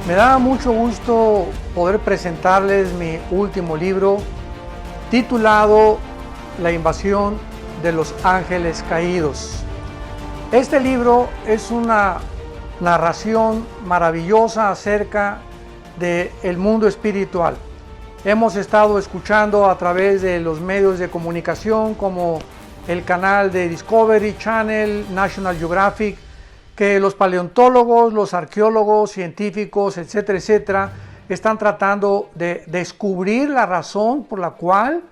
Me da mucho gusto poder presentarles mi último libro titulado La invasión de los ángeles caídos. Este libro es una narración maravillosa acerca del mundo espiritual. Hemos estado escuchando a través de los medios de comunicación como el canal de Discovery Channel, National Geographic, que los paleontólogos, los arqueólogos, científicos, etcétera, etcétera, están tratando de descubrir la razón por la cual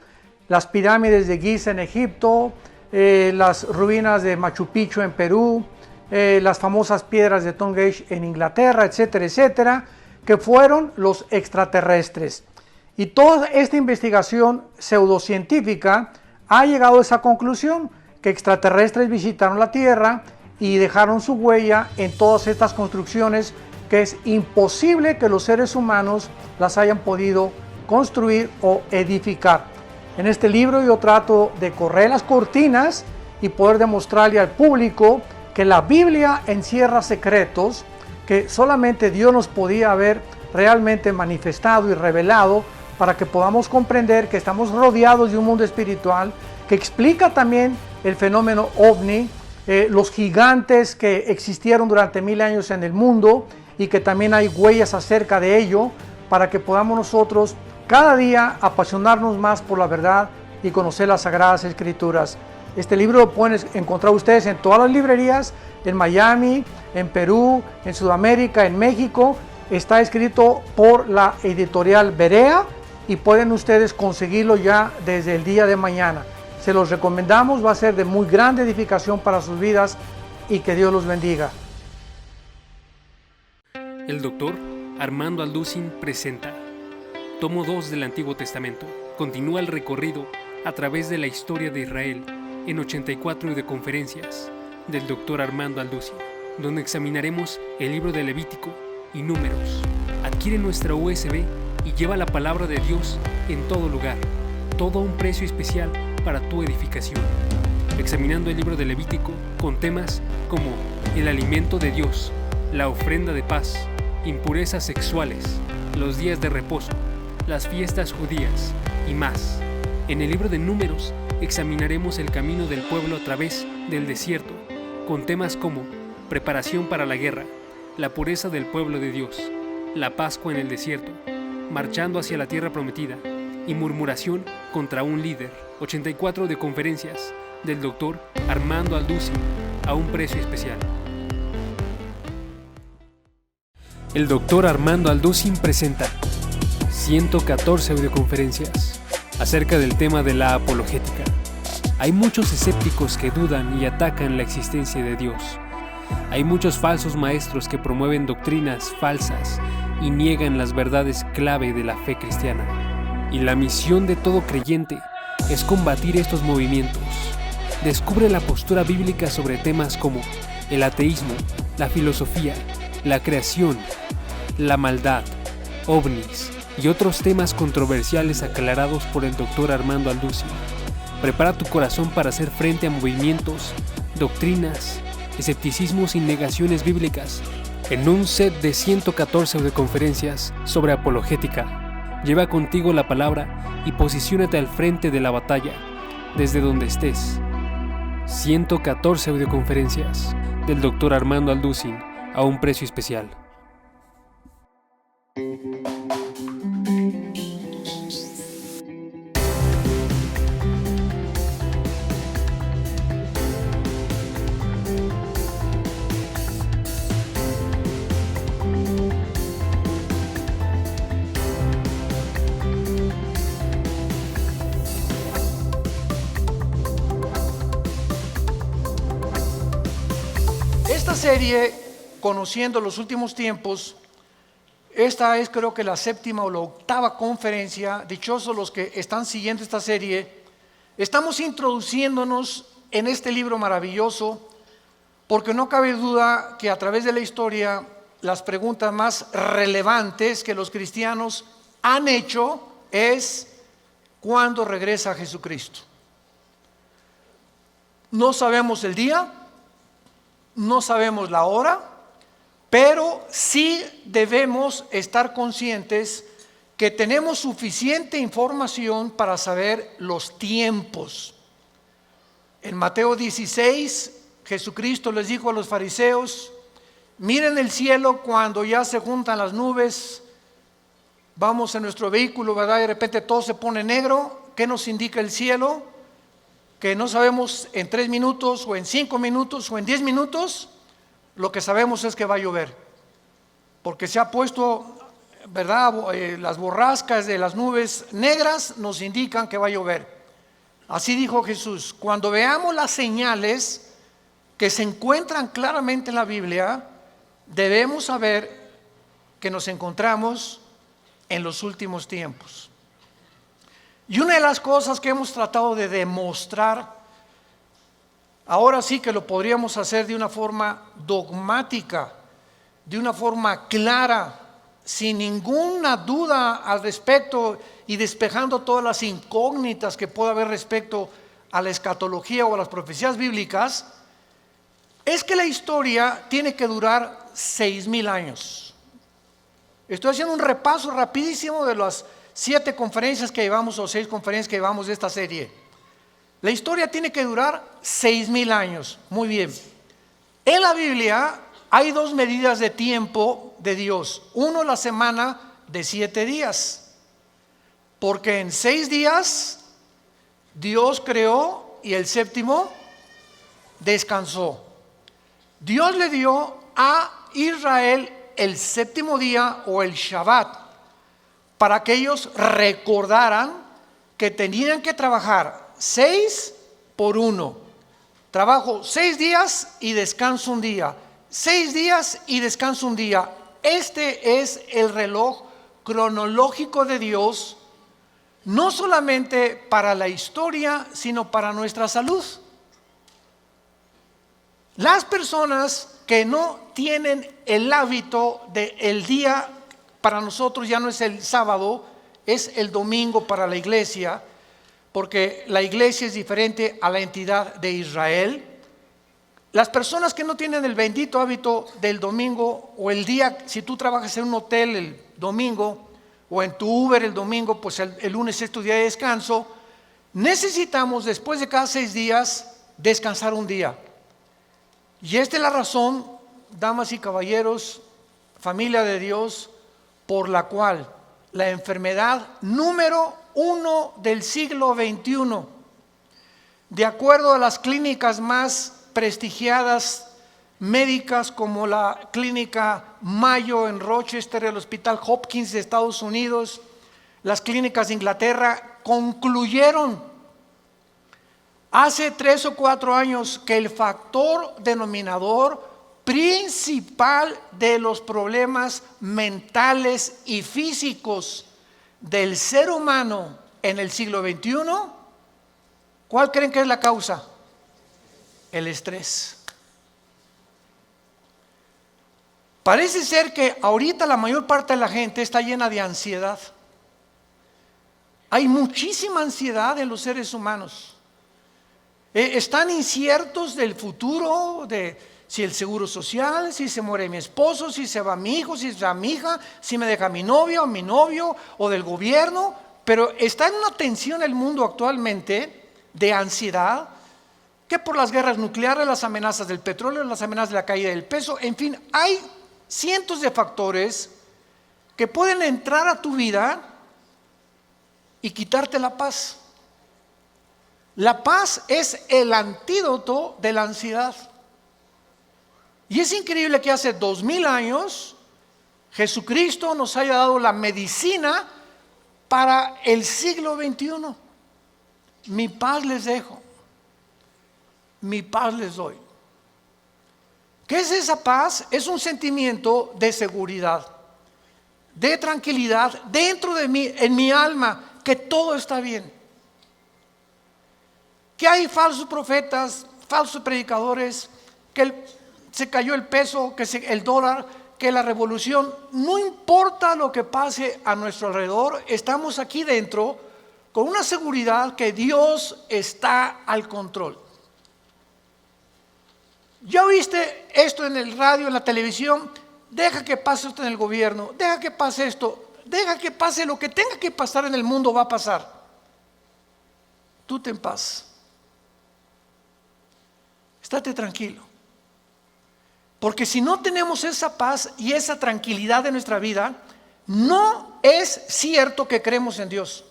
las pirámides de Giza en Egipto, las ruinas de Machu Picchu en Perú, las famosas piedras de Stonehenge en Inglaterra, etcétera, etcétera, que fueron los extraterrestres. Y toda esta investigación pseudocientífica ha llegado a esa conclusión, que extraterrestres visitaron la Tierra y dejaron su huella en todas estas construcciones que es imposible que los seres humanos las hayan podido construir o edificar. En este libro yo trato de correr las cortinas y poder demostrarle al público que la Biblia encierra secretos que solamente Dios nos podía haber realmente manifestado y revelado para que podamos comprender que estamos rodeados de un mundo espiritual que explica también el fenómeno ovni, los gigantes que existieron durante 1000 años en el mundo y que también hay huellas acerca de ello, para que podamos nosotros cada día apasionarnos más por la verdad y conocer las Sagradas Escrituras. Este libro lo pueden encontrar ustedes en todas las librerías, en Miami, en Perú, en Sudamérica, en México. Está escrito por la editorial Berea y pueden ustedes conseguirlo ya desde el día de mañana. Se los recomendamos, va a ser de muy grande edificación para sus vidas y que Dios los bendiga. El doctor Armando Alducin presenta Tomo 2 del Antiguo Testamento. Continúa el recorrido a través de la historia de Israel en 84 de conferencias del doctor Armando Alducin, donde examinaremos el libro de Levítico y Números. Adquiere nuestra USB y lleva la palabra de Dios en todo lugar, todo a un precio especial para tu edificación. Examinando el libro de Levítico con temas como el alimento de Dios, la ofrenda de paz, impurezas sexuales, los días de reposo, las fiestas judías y más. En el libro de Números examinaremos el camino del pueblo a través del desierto, con temas como preparación para la guerra, la pureza del pueblo de Dios, la Pascua en el desierto, marchando hacia la tierra prometida y murmuración contra un líder. 84 de conferencias del doctor Armando Alducin a un precio especial. El doctor Armando Alducin presenta 114 audioconferencias acerca del tema de la apologética. Hay muchos escépticos que dudan y atacan la existencia de Dios. Hay muchos falsos maestros que promueven doctrinas falsas y niegan las verdades clave de la fe cristiana. Y la misión de todo creyente es combatir estos movimientos. Descubre la postura bíblica sobre temas como el ateísmo, la filosofía, la creación, la maldad, ovnis y otros temas controversiales aclarados por el doctor Armando Alducin. Prepara tu corazón para hacer frente a movimientos, doctrinas, escepticismos y negaciones bíblicas en un set de 114 audioconferencias sobre apologética. Lleva contigo la palabra y posiciónate al frente de la batalla, desde donde estés. 114 audioconferencias del doctor Armando Alducin a un precio especial. Esta serie, Conociendo los Últimos Tiempos, esta es creo que la 7ª o la 8ª conferencia. Dichosos los que están siguiendo esta serie. Estamos introduciéndonos en este libro maravilloso, porque no cabe duda que a través de la historia las preguntas más relevantes que los cristianos han hecho es: ¿cuándo regresa Jesucristo? No sabemos el día, no sabemos la hora, Pero sí debemos estar conscientes que tenemos suficiente información para saber los tiempos. En Mateo 16, Jesucristo les dijo a los fariseos: miren el cielo cuando ya se juntan las nubes. Vamos en nuestro vehículo, ¿verdad? Y de repente todo se pone negro. ¿Qué nos indica el cielo? Que no sabemos en 3 minutos o en 5 minutos o en 10 minutos. Lo que sabemos es que va a llover, porque se ha puesto, ¿verdad? Las borrascas de las nubes negras nos indican que va a llover. Así dijo Jesús: cuando veamos las señales que se encuentran claramente en la Biblia, debemos saber que nos encontramos en los últimos tiempos. Y una de las cosas que hemos tratado de demostrar, ahora sí que lo podríamos hacer de una forma dogmática, de una forma clara, sin ninguna duda al respecto y despejando todas las incógnitas que pueda haber respecto a la escatología o a las profecías bíblicas, es que la historia tiene que durar 6,000 años. Estoy haciendo un repaso rapidísimo de las 7 conferencias que llevamos o 6 conferencias que llevamos de esta serie. La historia tiene que durar 6,000 años. Muy bien. En la Biblia hay 2 medidas de tiempo de Dios. Uno, la semana de 7 días. Porque en 6 días Dios creó y el séptimo descansó. Dios le dio a Israel el séptimo día o el Shabbat para que ellos recordaran que tenían que trabajar 6 por 1. Trabajo 6 días y descanso un día. 6 días y descanso un día. Este es el reloj cronológico de Dios, no solamente para la historia, sino para nuestra salud. Las personas que no tienen el hábito de el día, para nosotros ya no es el sábado, es el domingo para la iglesia, porque la iglesia es diferente a la entidad de Israel. Las personas que no tienen el bendito hábito del domingo o el día, si tú trabajas en un hotel el domingo o en tu Uber el domingo, pues el lunes es tu día de descanso. Necesitamos después de cada 6 días descansar un día. Y esta es la razón, damas y caballeros, familia de Dios, por la cual la enfermedad número 1 del siglo XXI, de acuerdo a las clínicas más prestigiadas médicas como la clínica Mayo en Rochester, el Hospital Hopkins de Estados Unidos, las clínicas de Inglaterra, concluyeron hace 3 o 4 años que el factor denominador principal de los problemas mentales y físicos del ser humano en el siglo XXI, ¿cuál creen que es la causa? El estrés. Parece ser que ahorita la mayor parte de la gente está llena de ansiedad. Hay muchísima ansiedad en los seres humanos. Están inciertos del futuro, de si el seguro social, si se muere mi esposo, si se va mi hijo, si se va mi hija, si me deja mi novia o mi novio, o del gobierno. Pero está en una tensión el mundo actualmente de ansiedad, que por las guerras nucleares, las amenazas del petróleo, las amenazas de la caída del peso, en fin, hay cientos de factores que pueden entrar a tu vida y quitarte la paz. La paz es el antídoto de la ansiedad. Y es increíble que hace 2000 años Jesucristo nos haya dado la medicina para el siglo XXI. Mi paz les dejo, mi paz les doy. ¿Qué es esa paz? Es un sentimiento de seguridad, de tranquilidad dentro de mí, en mi alma, que todo está bien. Que hay falsos profetas, falsos predicadores, que se cayó el peso, el dólar, que la revolución, no importa lo que pase a nuestro alrededor, estamos aquí dentro con una seguridad que Dios está al control. ¿Ya viste esto en el radio, en la televisión? deja que pase esto en el gobierno, deja que pase esto, deja que pase lo que tenga que pasar en el mundo, va a pasar. Tú ten paz. Estate tranquilo. Porque si no tenemos esa paz y esa tranquilidad en nuestra vida, no es cierto que creemos en Dios.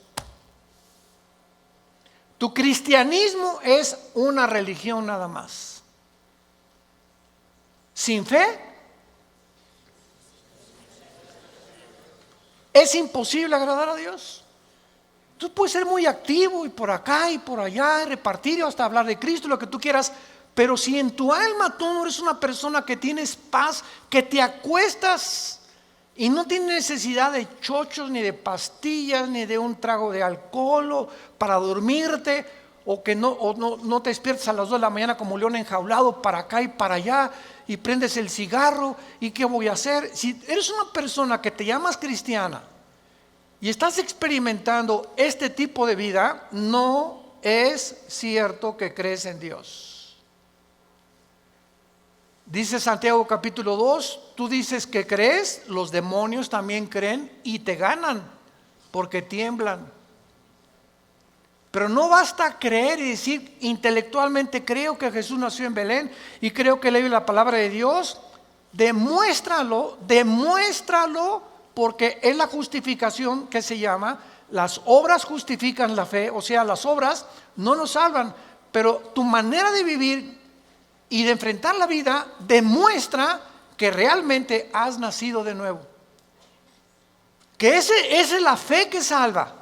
Tu cristianismo es una religión nada más. Sin fe es imposible agradar a Dios. Tú puedes ser muy activo y por acá y por allá, y repartir y hasta hablar de Cristo, lo que tú quieras, pero si en tu alma tú no eres una persona que tienes paz, que te acuestas y no tienes necesidad de chochos, ni de pastillas, ni de un trago de alcohol para dormirte, o que no te despiertas a las 2 de la mañana como león enjaulado para acá y para allá, y prendes el cigarro, ¿y qué voy a hacer? Si eres una persona que te llamas cristiana y estás experimentando este tipo de vida, no es cierto que crees en Dios. Dice Santiago capítulo 2, tú dices que crees, los demonios también creen y te ganan porque tiemblan. Pero no basta creer y decir intelectualmente creo que Jesús nació en Belén y creo que leí la palabra de Dios. Demuéstralo porque es la justificación que se llama. Las obras justifican la fe, o sea, las obras no nos salvan, pero tu manera de vivir y de enfrentar la vida demuestra que realmente has nacido de nuevo. Que esa es la fe que salva.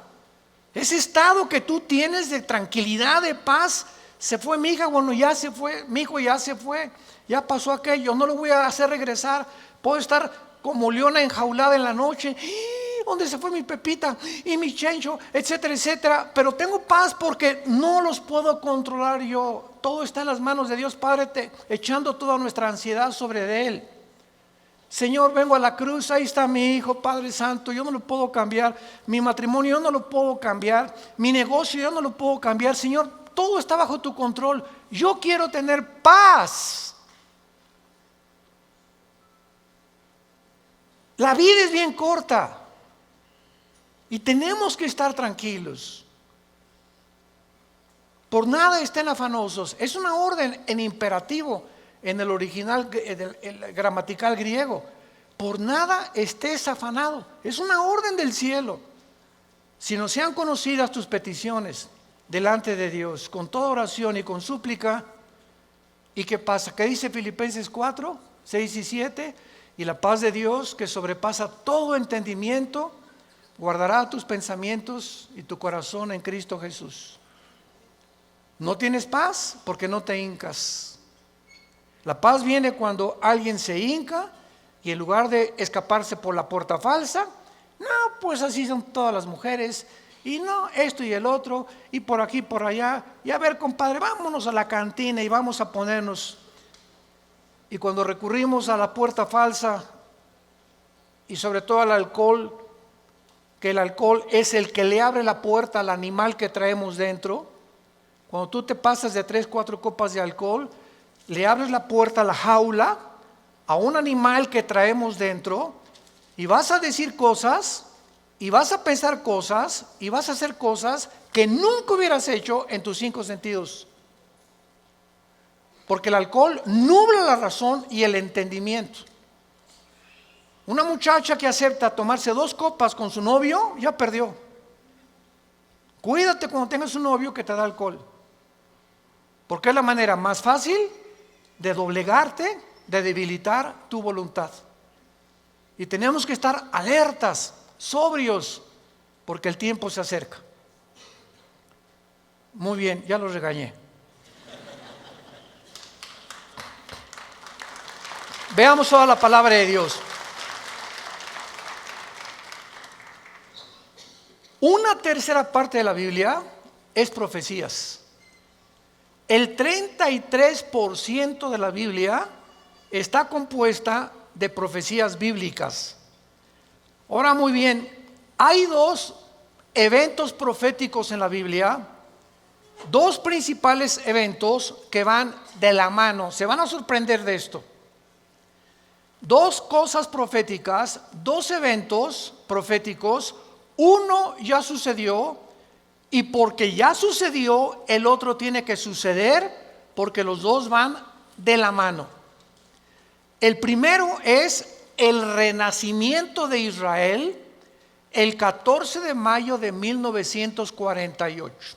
Ese estado que tú tienes de tranquilidad, de paz. Se fue mi hija, bueno, ya se fue, mi hijo ya se fue, ya pasó aquello, no lo voy a hacer regresar. Puedo estar como leona enjaulada en la noche. ¿Dónde se fue mi Pepita y mi Chencho? Etcétera, etcétera. Pero tengo paz porque no los puedo controlar yo. Todo está en las manos de Dios Padre, echando toda nuestra ansiedad sobre Él. Señor, vengo a la cruz, ahí está mi hijo, Padre Santo, yo no lo puedo cambiar. Mi matrimonio yo no lo puedo cambiar. Mi negocio yo no lo puedo cambiar. Señor, todo está bajo tu control. Yo quiero tener paz. La vida es bien corta y tenemos que estar tranquilos. Por nada estén afanosos. Es una orden en imperativo en el original, el gramatical griego. Por nada estés afanado. Es una orden del cielo. Si no sean conocidas tus peticiones delante de Dios, con toda oración y con súplica. ¿Y qué pasa? ¿Qué dice Filipenses 4, 6 y 7? Y la paz de Dios, que sobrepasa todo entendimiento, guardará tus pensamientos y tu corazón en Cristo Jesús. ¿No tienes paz? Porque no te hincas. La paz viene cuando alguien se hinca y en lugar de escaparse por la puerta falsa, no, pues así son todas las mujeres, y no, esto y el otro, y por aquí, por allá, y a ver, compadre, vámonos a la cantina y vamos a ponernos. Y cuando recurrimos a la puerta falsa y sobre todo al alcohol, que el alcohol es el que le abre la puerta al animal que traemos dentro, cuando tú te pasas de 3, 4 copas de alcohol, le abres la puerta a la jaula, a un animal que traemos dentro, y vas a decir cosas, y vas a pensar cosas, y vas a hacer cosas que nunca hubieras hecho en tus 5 sentidos. Porque el alcohol nubla la razón y el entendimiento. Una muchacha que acepta tomarse 2 copas con su novio, ya perdió. Cuídate cuando tengas un novio que te da alcohol. Porque es la manera más fácil de doblegarte, de debilitar tu voluntad. Y tenemos que estar alertas, sobrios, porque el tiempo se acerca. Muy bien, ya los regañé. Veamos toda la palabra de Dios. Una tercera parte de la Biblia es profecías. El 33% de la Biblia está compuesta de profecías bíblicas. Ahora, muy bien, hay 2 eventos proféticos en la Biblia, 2 principales eventos que van de la mano. Se van a sorprender de esto. dos cosas proféticas, dos eventos proféticos. Uno ya sucedió, y porque ya sucedió, el otro tiene que suceder, porque los dos van de la mano. El primero es el renacimiento de Israel el 14 de mayo de 1948.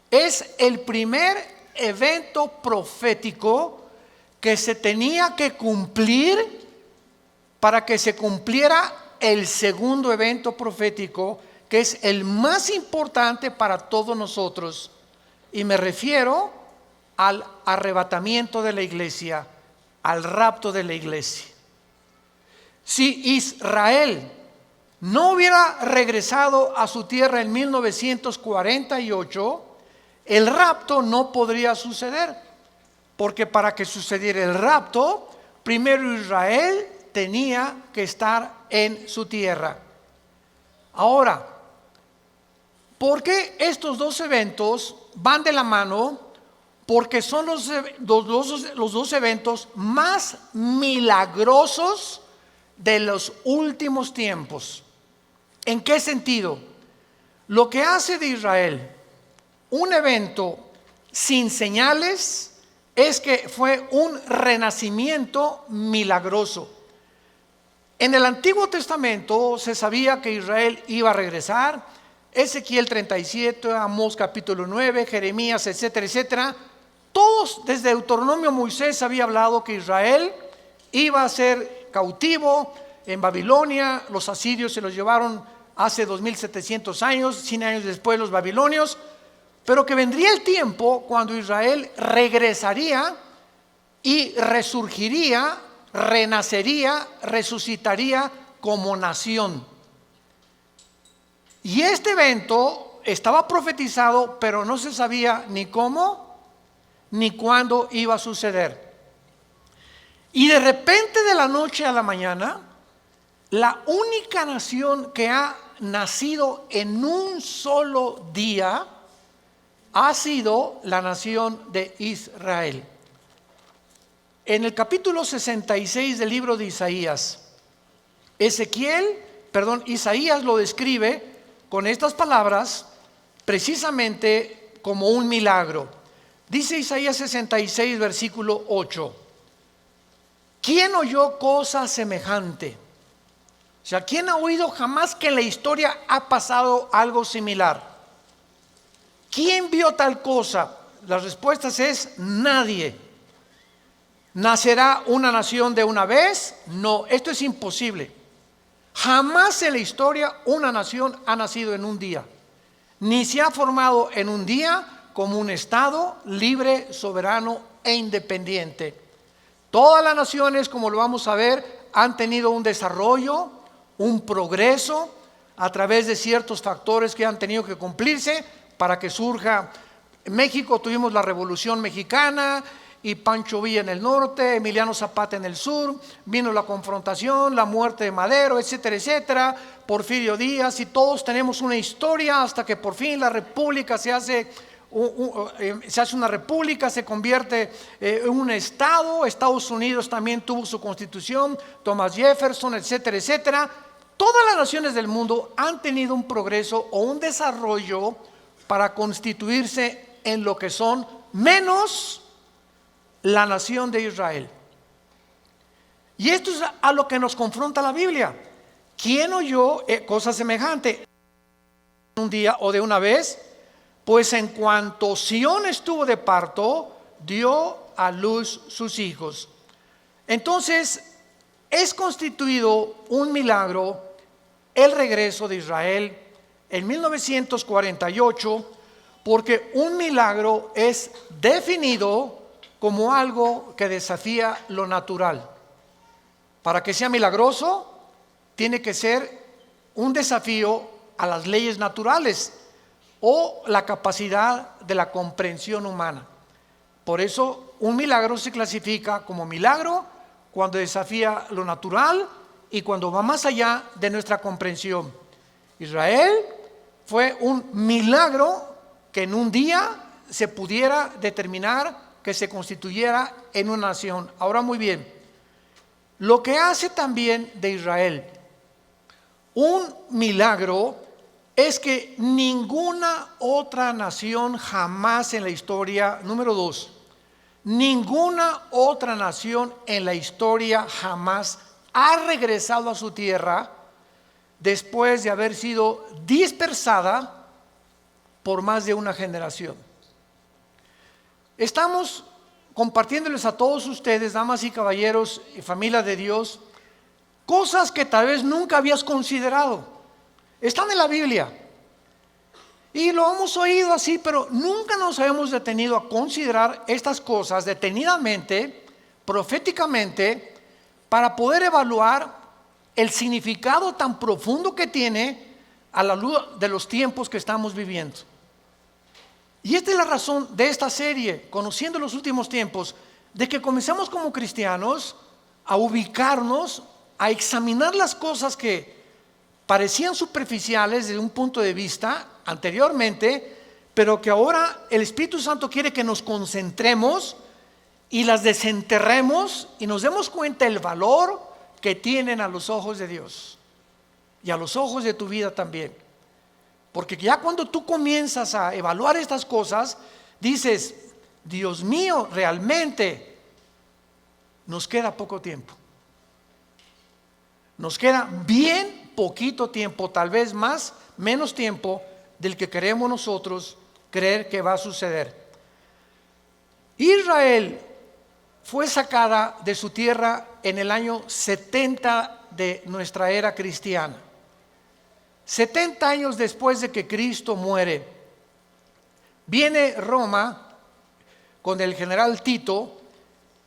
Es el primer evento profético que se tenía que cumplir para que se cumpliera el segundo evento profético, que es el más importante para todos nosotros, y me refiero al arrebatamiento de la iglesia, al rapto de la iglesia. Si Israel no hubiera regresado a su tierra en 1948, el rapto no podría suceder, porque para que sucediera el rapto, primero Israel tenía que estar en su tierra. Ahora, ¿por qué estos dos eventos van de la mano? Porque son los dos eventos más milagrosos de los últimos tiempos. ¿En qué sentido? Lo que hace de Israel un evento sin señales es que fue un renacimiento milagroso. En el Antiguo Testamento se sabía que Israel iba a regresar. Ezequiel 37, Amós capítulo 9, Jeremías, etcétera, etcétera. Todos, desde Deuteronomio, Moisés había hablado que Israel iba a ser cautivo en Babilonia. Los asirios se los llevaron hace 2700 años, 100 años después los babilonios, pero que vendría el tiempo cuando Israel regresaría y resurgiría, renacería, resucitaría como nación. Y este evento estaba profetizado, pero no se sabía ni cómo ni cuándo iba a suceder. Y de repente, de la noche a la mañana, la única nación que ha nacido en un solo día ha sido la nación de Israel. En el capítulo 66 del libro de Isaías, Isaías lo describe con estas palabras precisamente como un milagro. Dice Isaías 66, versículo 8: ¿quién oyó cosa semejante? O sea, ¿quién ha oído jamás que en la historia ha pasado algo similar? ¿Quién vio tal cosa? La respuesta es nadie. ¿Nacerá una nación de una vez? No, esto es imposible. Jamás en la historia una nación ha nacido en un día, ni se ha formado en un día como un estado libre, soberano e independiente. Todas las naciones, como lo vamos a ver, han tenido un desarrollo, un progreso a través de ciertos factores que han tenido que cumplirse para que surja. En México tuvimos la Revolución Mexicana y Pancho Villa en el norte, Emiliano Zapata en el sur, vino la confrontación, la muerte de Madero, etcétera, etcétera, Porfirio Díaz, y todos tenemos una historia hasta que por fin la república se hace una república, se convierte en un estado. Estados Unidos también tuvo su constitución, Thomas Jefferson, etcétera, etcétera. Todas las naciones del mundo han tenido un progreso o un desarrollo para constituirse en lo que son, menos la nación de Israel. Y esto es a lo que nos confronta la Biblia. ¿Quién oyó cosa semejante? Un día o de una vez, pues en cuanto Sión estuvo de parto, dio a luz sus hijos. Entonces, es constituido un milagro el regreso de Israel en 1948, porque un milagro es definido como algo que desafía lo natural. Para que sea milagroso, tiene que ser un desafío a las leyes naturales o la capacidad de la comprensión humana. Por eso un milagro se clasifica como milagro cuando desafía lo natural y cuando va más allá de nuestra comprensión. Israel fue un milagro que en un día se pudiera determinar que se constituyera en una nación. Ahora, muy bien, Lo que hace también de Israel un milagro es que ninguna otra nación jamás en la historia, número 2, ninguna otra nación en la historia jamás ha regresado a su tierra después de haber sido dispersada por más de una generación. Estamos compartiéndoles a todos ustedes, damas y caballeros y familia de Dios, cosas que tal vez nunca habías considerado. Están en la Biblia y lo hemos oído así, pero nunca nos habíamos detenido a considerar estas cosas detenidamente, proféticamente, para poder evaluar el significado tan profundo que tiene a la luz de los tiempos que estamos viviendo. Y esta es la razón de esta serie, Conociendo los Últimos Tiempos, de que comencemos como cristianos a ubicarnos, a examinar las cosas que parecían superficiales desde un punto de vista anteriormente, pero que ahora el Espíritu Santo quiere que nos concentremos y las desenterremos y nos demos cuenta del valor que tienen a los ojos de Dios y a los ojos de tu vida también. Porque ya cuando tú comienzas a evaluar estas cosas, dices, Dios mío, realmente nos queda poco tiempo. Nos queda bien poquito tiempo, tal vez menos tiempo del que queremos nosotros creer que va a suceder. Israel fue sacada de su tierra en el año 70 de nuestra era cristiana. 70 años después de que Cristo muere, viene Roma con el general Tito,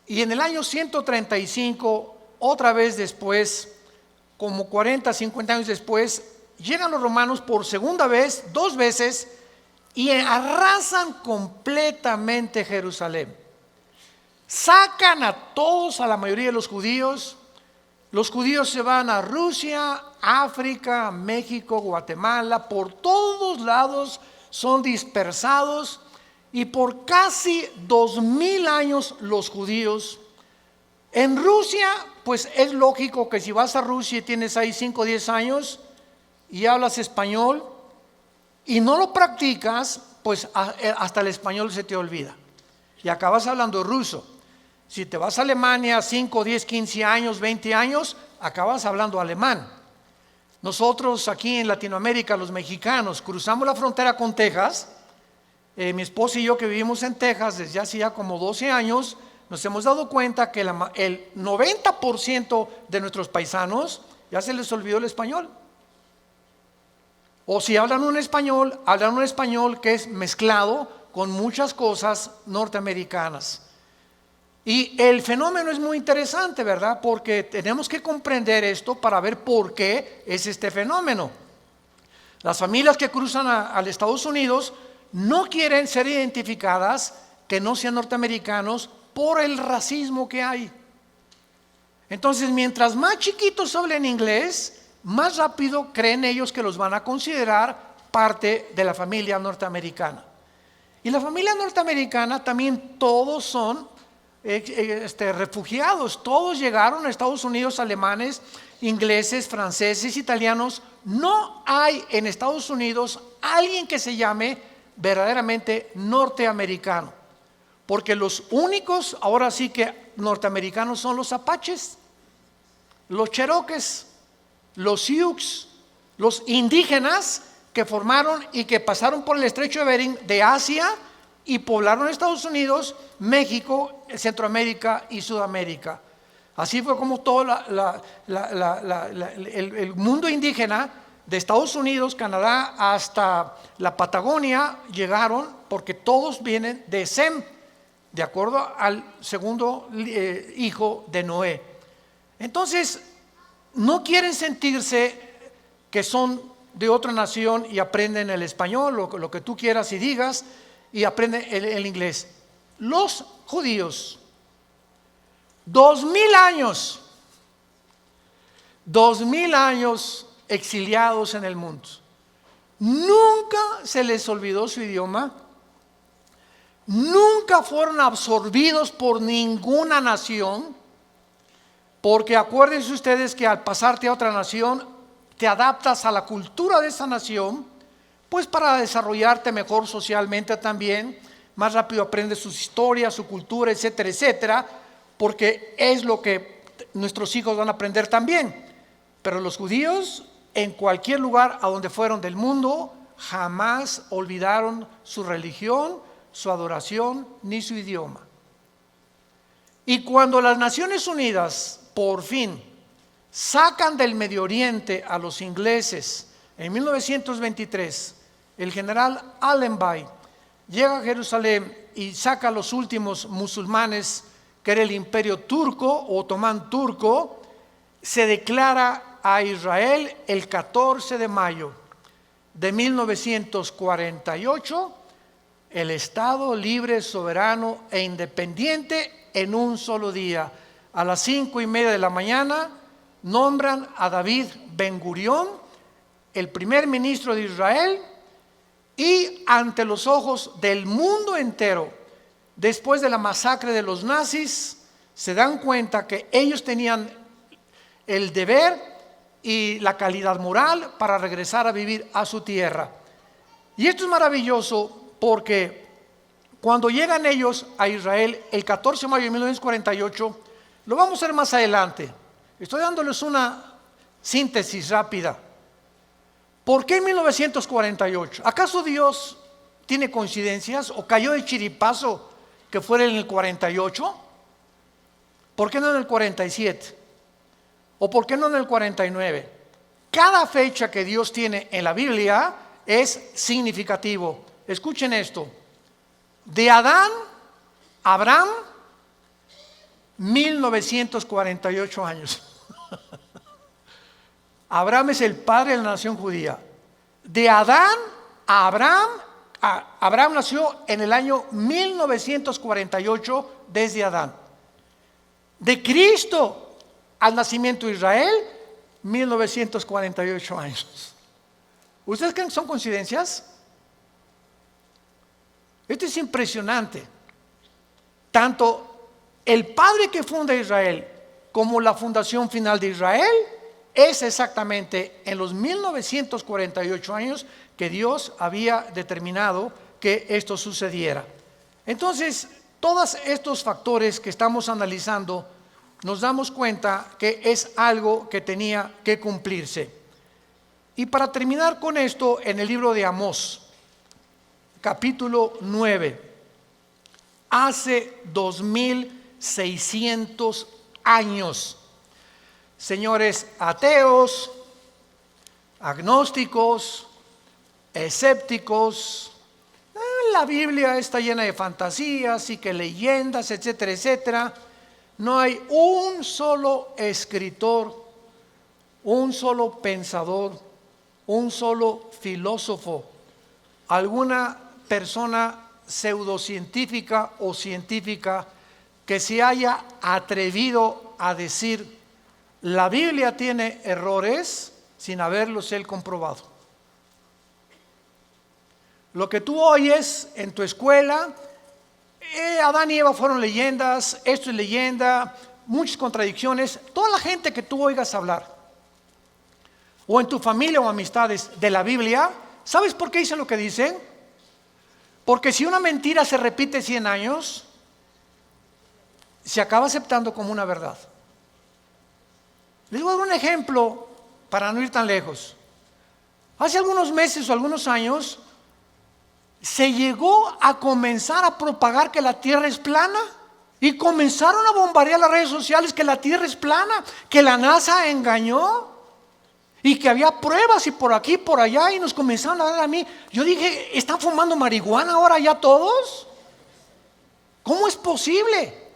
y en el año 135, otra vez después, como 40, 50 años después, llegan los romanos por segunda vez, 2 veces, y arrasan completamente Jerusalén. Sacan a todos, a la mayoría de los judíos. Los judíos se van a Rusia, África, México, Guatemala, por todos lados son dispersados, y por casi 2000 años los judíos. En Rusia, pues es lógico que si vas a Rusia y tienes ahí 5 o 10 años y hablas español y no lo practicas, pues hasta el español se te olvida y acabas hablando ruso. Si te vas a Alemania 5, 10, 15 años, 20 años, acabas hablando alemán. Nosotros aquí en Latinoamérica, los mexicanos, cruzamos la frontera con Texas. Mi esposa y yo, que vivimos en Texas desde hace ya como 12 años, nos hemos dado cuenta que el 90% de nuestros paisanos ya se les olvidó el español. O si hablan un español que es mezclado con muchas cosas norteamericanas. Y el fenómeno es muy interesante, ¿verdad? Porque tenemos que comprender esto para ver por qué es este fenómeno. Las familias que cruzan a Estados Unidos no quieren ser identificadas que no sean norteamericanos por el racismo que hay. Entonces, mientras más chiquitos hablen inglés, más rápido creen ellos que los van a considerar parte de la familia norteamericana. Y la familia norteamericana también todos son refugiados, todos llegaron a Estados Unidos, alemanes, ingleses, franceses, italianos. No hay en Estados Unidos alguien que se llame verdaderamente norteamericano, porque los únicos ahora sí que norteamericanos son los apaches, los cherokees, los sioux, los indígenas que formaron y que pasaron por el estrecho de Bering de Asia y poblaron Estados Unidos, México, Centroamérica y Sudamérica. Así fue como todo el mundo indígena de Estados Unidos, Canadá, hasta la Patagonia llegaron, porque todos vienen de Sem, de acuerdo al segundo hijo de Noé. Entonces, no quieren sentirse que son de otra nación y aprenden el español, lo que tú quieras y digas, y aprenden el inglés. Los judíos, 2000 años exiliados en el mundo, nunca se les olvidó su idioma, nunca fueron absorbidos por ninguna nación, Porque acuérdense ustedes que al pasarte a otra nación, te adaptas a la cultura de esa nación, pues para desarrollarte mejor socialmente también, más rápido aprendes sus historias, su cultura, etcétera, etcétera, porque es lo que nuestros hijos van a aprender también. Pero los judíos, en cualquier lugar a donde fueron del mundo, jamás olvidaron su religión, su adoración, ni su idioma. Y cuando las Naciones Unidas, por fin, sacan del Medio Oriente a los ingleses, en 1923, el general Allenby llega a Jerusalén y saca a los últimos musulmanes, que era el imperio turco, otomán turco, se declara a Israel el 14 de mayo de 1948, el Estado libre, soberano e independiente en un solo día. A las 5:30 de la mañana nombran a David Ben Gurión el primer ministro de Israel, y ante los ojos del mundo entero, después de la masacre de los nazis, se dan cuenta que ellos tenían el deber y la calidad moral para regresar a vivir a su tierra. Y esto es maravilloso porque cuando llegan ellos a Israel el 14 de mayo de 1948, lo vamos a ver más adelante. Estoy dándoles una síntesis rápida. ¿Por qué en 1948? ¿Acaso Dios tiene coincidencias o cayó de chiripazo que fuera en el 48? ¿Por qué no en el 47? ¿O por qué no en el 49? Cada fecha que Dios tiene en la Biblia es significativo. Escuchen esto. De Adán a Abraham, 1948 años. Abraham es el padre de la nación judía. De Adán a Abraham, Abraham nació en el año 1948 desde Adán. De Cristo al nacimiento de Israel, 1948 años. ¿Ustedes creen que son coincidencias? Esto es impresionante. Tanto el padre que funda Israel como la fundación final de Israel es exactamente en los 1948 años que Dios había determinado que esto sucediera. Entonces, todos estos factores que estamos analizando, nos damos cuenta que es algo que tenía que cumplirse. Y para terminar con esto, en el libro de Amós, capítulo 9, hace 2600 años, señores ateos, agnósticos, escépticos, la Biblia está llena de fantasías y que leyendas, etcétera, etcétera. No hay un solo escritor, un solo pensador, un solo filósofo, alguna persona pseudocientífica o científica que se haya atrevido a decir: la Biblia tiene errores, sin haberlos él comprobado. Lo que tú oyes en tu escuela, Adán y Eva fueron leyendas, esto es leyenda, muchas contradicciones. Toda la gente que tú oigas hablar, o en tu familia o amistades de la Biblia, ¿sabes por qué dicen lo que dicen? Porque si una mentira se repite 100 años, se acaba aceptando como una verdad. Les voy a dar un ejemplo para no ir tan lejos. Hace algunos meses o algunos años, se llegó a comenzar a propagar que la tierra es plana, y comenzaron a bombardear las redes sociales que la tierra es plana, que la NASA engañó y que había pruebas y por aquí y por allá, y nos comenzaron a dar a mí. Yo dije: ¿están fumando marihuana ahora ya todos? ¿Cómo es posible?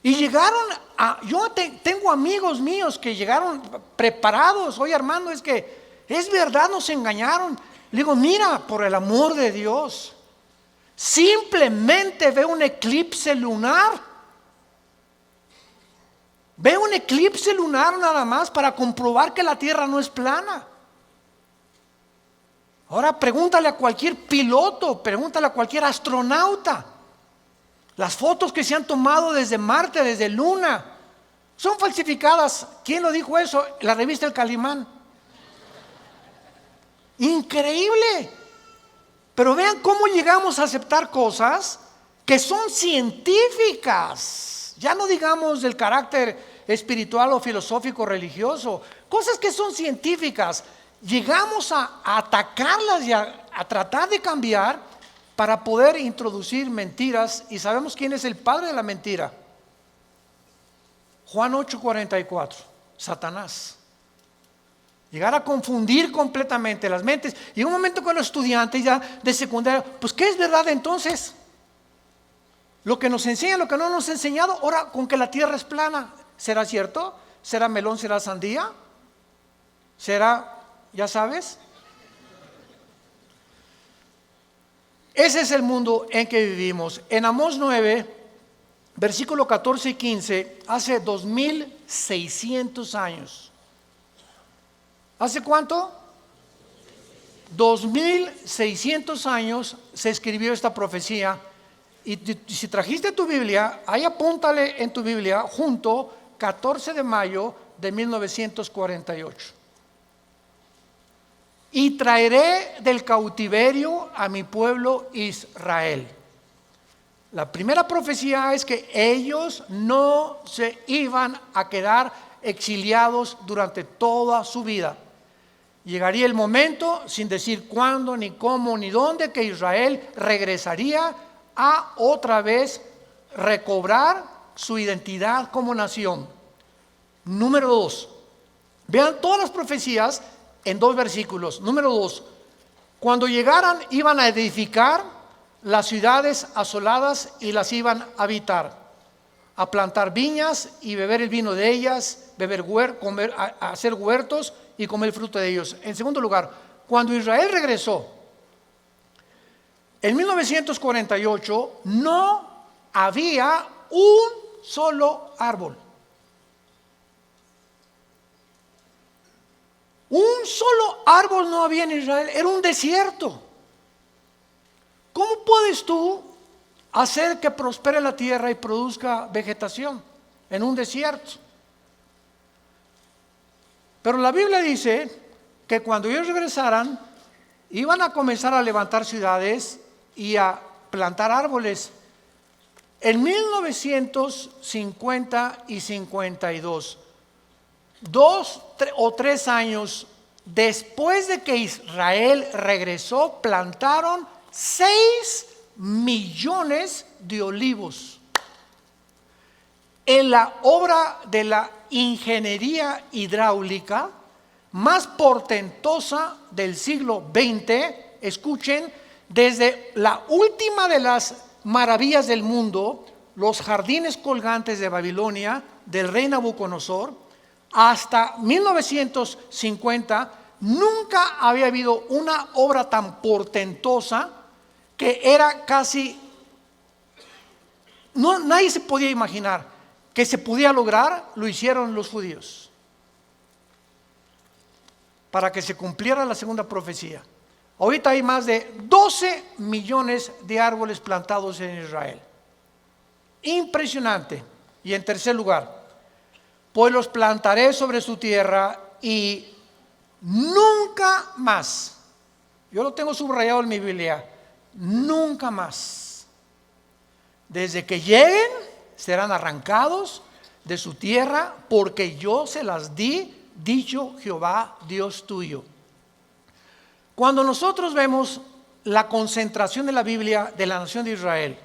Y llegaron a, yo tengo amigos míos que llegaron preparados. Oye, Armando, es que es verdad, nos engañaron. Le digo: mira, por el amor de Dios, simplemente ve un eclipse lunar. Ve un eclipse lunar nada más para comprobar que la tierra no es plana. Ahora pregúntale a cualquier piloto, pregúntale a cualquier astronauta. Las fotos que se han tomado desde Marte, desde Luna, Son falsificadas. ¿Quién lo dijo eso? La revista El Calimán. Increíble. Pero vean cómo llegamos a aceptar cosas que son científicas. Ya no digamos del carácter espiritual o filosófico religioso. Cosas que son científicas. Llegamos a atacarlas y a tratar de cambiar para poder introducir mentiras. Y sabemos quién es el padre de la mentira. Juan 8:44, Satanás. Llegar a confundir completamente las mentes. Y en un momento con los estudiantes ya de secundaria, pues ¿qué es verdad entonces? Lo que nos enseña, lo que no nos ha enseñado. Ahora, con que la tierra es plana, ¿será cierto? ¿Será melón, será sandía? ¿Será, ya sabes? Ese es el mundo en que vivimos. En Amós 9, versículo 14 y 15, hace 2600 años. ¿Hace cuánto? 2600 años se escribió esta profecía. Y si trajiste tu Biblia, ahí apúntale en tu Biblia junto 14 de mayo de 1948. Y traeré del cautiverio a mi pueblo Israel. La primera profecía es que ellos no se iban a quedar exiliados durante toda su vida. Llegaría el momento, sin decir cuándo, ni cómo, ni dónde, que Israel regresaría a otra vez recobrar su identidad como nación. Número 2. Vean todas las profecías en 2 versículos. Número 2. Cuando llegaran iban a edificar las ciudades asoladas y las iban a habitar, a plantar viñas y beber el vino de ellas, a hacer huertos y comer el fruto de ellos. En segundo lugar, cuando Israel regresó en 1948, no había un solo árbol. Un solo árbol no había en Israel, era un desierto. ¿Cómo puedes tú hacer que prospere la tierra y produzca vegetación en un desierto? Pero la Biblia dice que cuando ellos regresaran, iban a comenzar a levantar ciudades y a plantar árboles. En 1950 y 52, 2 o 3 años después de que Israel regresó, plantaron 6 millones de olivos. En la obra de la ingeniería hidráulica más portentosa del siglo XX, escuchen, desde la última de las maravillas del mundo, los jardines colgantes de Babilonia, del rey Nabucodonosor, hasta 1950, nunca había habido una obra tan portentosa que era casi, nadie se podía imaginar que se podía lograr. Lo hicieron los judíos para que se cumpliera la segunda profecía. Ahorita hay más de 12 millones de árboles plantados en Israel. Impresionante. Y en tercer lugar, pues los plantaré sobre su tierra y nunca más, yo lo tengo subrayado en mi Biblia, nunca más, desde que lleguen, serán arrancados de su tierra, porque yo se las di, dicho Jehová Dios tuyo. Cuando nosotros vemos la concentración de la Biblia de la nación de Israel,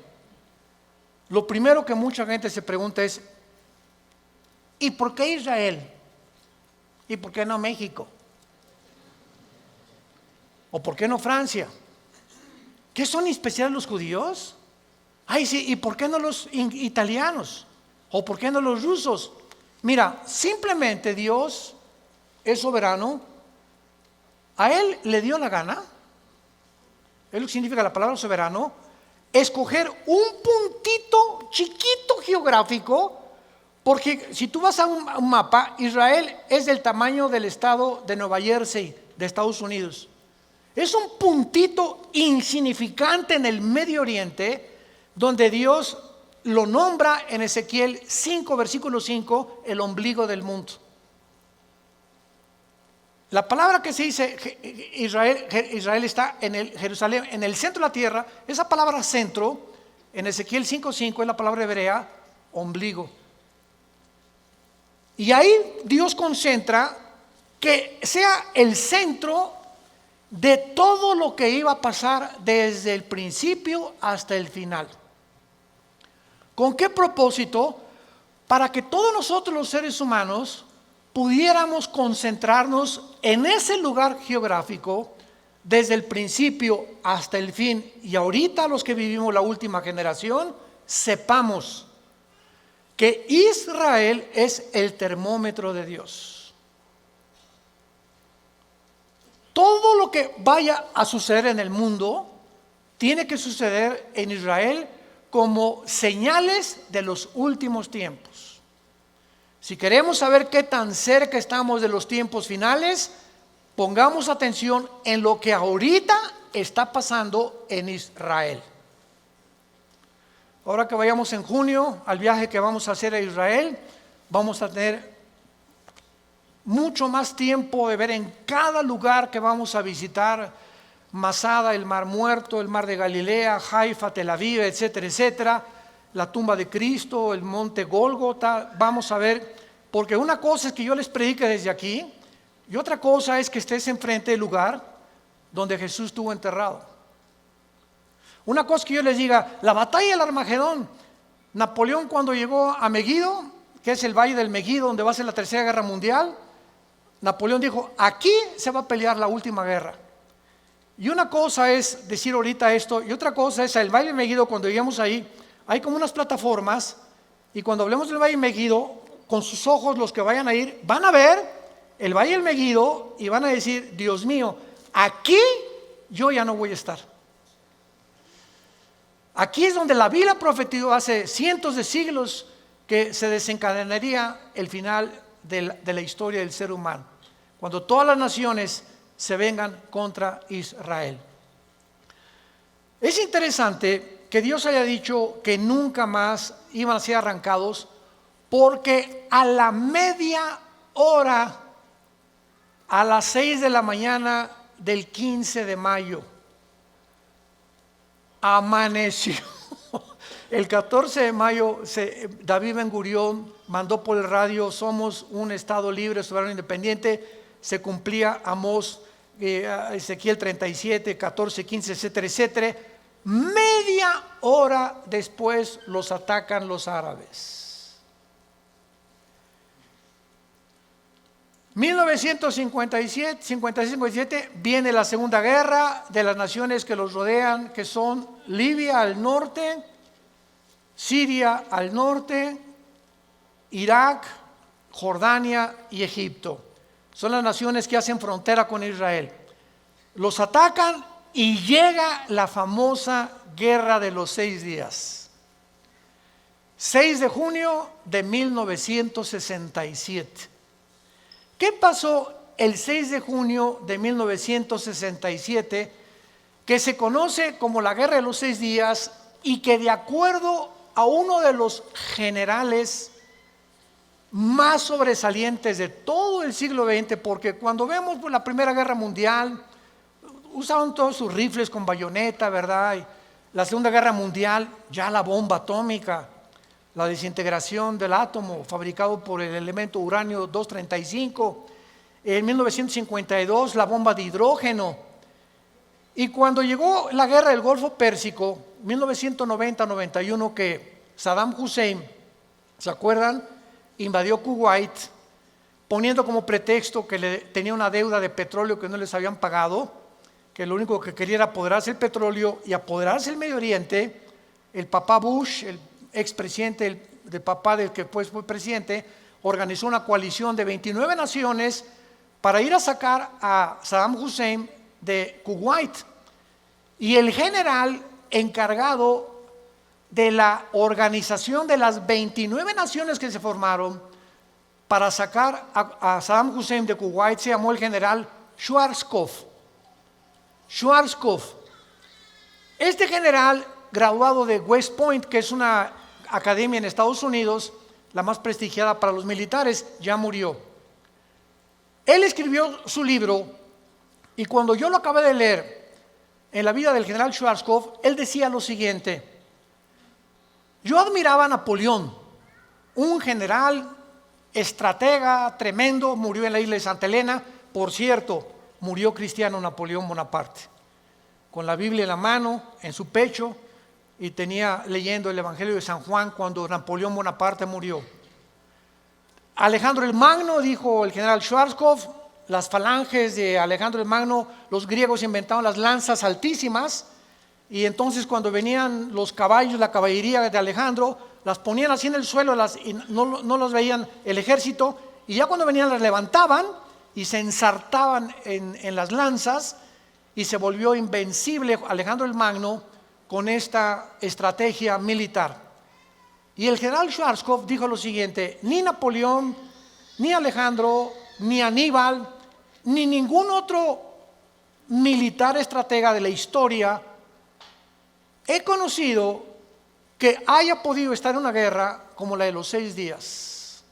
lo primero que mucha gente se pregunta es: ¿y por qué Israel? ¿Y por qué no México? ¿O por qué no Francia? ¿Qué son especiales los judíos? Ay, sí, ¿y por qué no los italianos? ¿O por qué no los rusos? Mira, simplemente Dios es soberano. A Él le dio la gana, es lo que significa la palabra soberano, escoger un puntito chiquito geográfico. Porque si tú vas a un mapa, Israel es del tamaño del estado de Nueva Jersey, de Estados Unidos. Es un puntito insignificante en el Medio Oriente, donde Dios lo nombra en Ezequiel 5, versículo 5, el ombligo del mundo. La palabra que se dice Israel está en el Jerusalén, en el centro de la tierra. Esa palabra centro en Ezequiel 5:5 es la palabra hebrea ombligo. Y ahí Dios concentra que sea el centro de todo lo que iba a pasar desde el principio hasta el final. ¿Con qué propósito? Para que todos nosotros los seres humanos pudiéramos concentrarnos en ese lugar geográfico desde el principio hasta el fin. Y ahorita los que vivimos la última generación, sepamos que Israel es el termómetro de Dios. Todo lo que vaya a suceder en el mundo tiene que suceder en Israel como señales de los últimos tiempos. Si queremos saber qué tan cerca estamos de los tiempos finales, pongamos atención en lo que ahorita está pasando en Israel. Ahora que vayamos en junio al viaje que vamos a hacer a Israel, vamos a tener mucho más tiempo de ver en cada lugar que vamos a visitar: Masada, el Mar Muerto, el Mar de Galilea, Haifa, Tel Aviv, etcétera, etcétera, la tumba de Cristo, el monte Gólgota. Vamos a ver, porque una cosa es que yo les predique desde aquí y otra cosa es que estés enfrente del lugar donde Jesús estuvo enterrado. Una cosa es que yo les diga, la batalla del Armagedón. Napoleón, cuando llegó a Megiddo, que es el valle del Megiddo donde va a ser la tercera guerra mundial, Napoleón dijo, aquí se va a pelear la última guerra. Y una cosa es decir ahorita esto, y otra cosa es el Valle de Megiddo. Cuando lleguemos ahí, hay como unas plataformas, y cuando hablemos del Valle de Megiddo, con sus ojos los que vayan a ir, van a ver el Valle del Megiddo y van a decir, Dios mío, aquí yo ya no voy a estar. Aquí es donde la Biblia profetizó hace cientos de siglos que se desencadenaría el final de la historia del ser humano, cuando todas las naciones se vengan contra Israel. Es interesante que Dios haya dicho que nunca más iban a ser arrancados, porque a la media hora, a las 6 de la mañana del 15 de mayo, amaneció. El 14 de mayo David Ben-Gurión mandó por el radio: somos un estado libre, soberano, independiente. Se cumplía Amós, Ezequiel 37, 14, 15, etcétera, etcétera. Media hora después los atacan los árabes. 1957 viene la Segunda Guerra de las naciones que los rodean, que son Libia al norte, Siria al norte, Irak, Jordania y Egipto. Son las naciones que hacen frontera con Israel. Los atacan y llega la famosa Guerra de los 6 días. 6 de junio de 1967. ¿Qué pasó el 6 de junio de 1967? Que se conoce como la Guerra de los 6 días y que, de acuerdo a uno de los generales más sobresalientes de todo el siglo XX, porque cuando vemos la Primera Guerra Mundial, usaban todos sus rifles con bayoneta, ¿verdad? Y la Segunda Guerra Mundial, ya la bomba atómica, la desintegración del átomo fabricado por el elemento uranio 235, en 1952 la bomba de hidrógeno. Y cuando llegó la guerra del Golfo Pérsico, 1990-91, que Saddam Hussein, ¿se acuerdan?, invadió Kuwait, poniendo como pretexto que tenía una deuda de petróleo que no les habían pagado, que lo único que quería era apoderarse del petróleo y apoderarse del Medio Oriente. El papá Bush, el expresidente del papá del que fue presidente, organizó una coalición de 29 naciones para ir a sacar a Saddam Hussein de Kuwait. Y el general encargado de la organización de las 29 naciones que se formaron para sacar a Saddam Hussein de Kuwait se llamó el general Schwarzkopf. Este general, graduado de West Point, que es una academia en Estados Unidos, la más prestigiada para los militares, ya murió. Él escribió su libro y cuando yo lo acabé de leer en la vida del general Schwarzkopf, él decía lo siguiente: yo admiraba a Napoleón, un general estratega tremendo, murió en la isla de Santa Elena. Por cierto, murió cristiano Napoleón Bonaparte, con la Biblia en la mano, en su pecho, y tenía leyendo el Evangelio de San Juan cuando Napoleón Bonaparte murió. Alejandro el Magno, dijo el general Schwarzkopf, las falanges de Alejandro el Magno, los griegos inventaron las lanzas altísimas, y entonces cuando venían los caballos, la caballería de Alejandro, las ponían así en el suelo y no los veían el ejército, y ya cuando venían las levantaban y se ensartaban en las lanzas, y se volvió invencible Alejandro el Magno con esta estrategia militar. Y el general Schwarzkopf dijo lo siguiente: ni Napoleón, ni Alejandro, ni Aníbal, ni ningún otro militar estratega de la historia he conocido que haya podido estar en una guerra como la de los 6 días.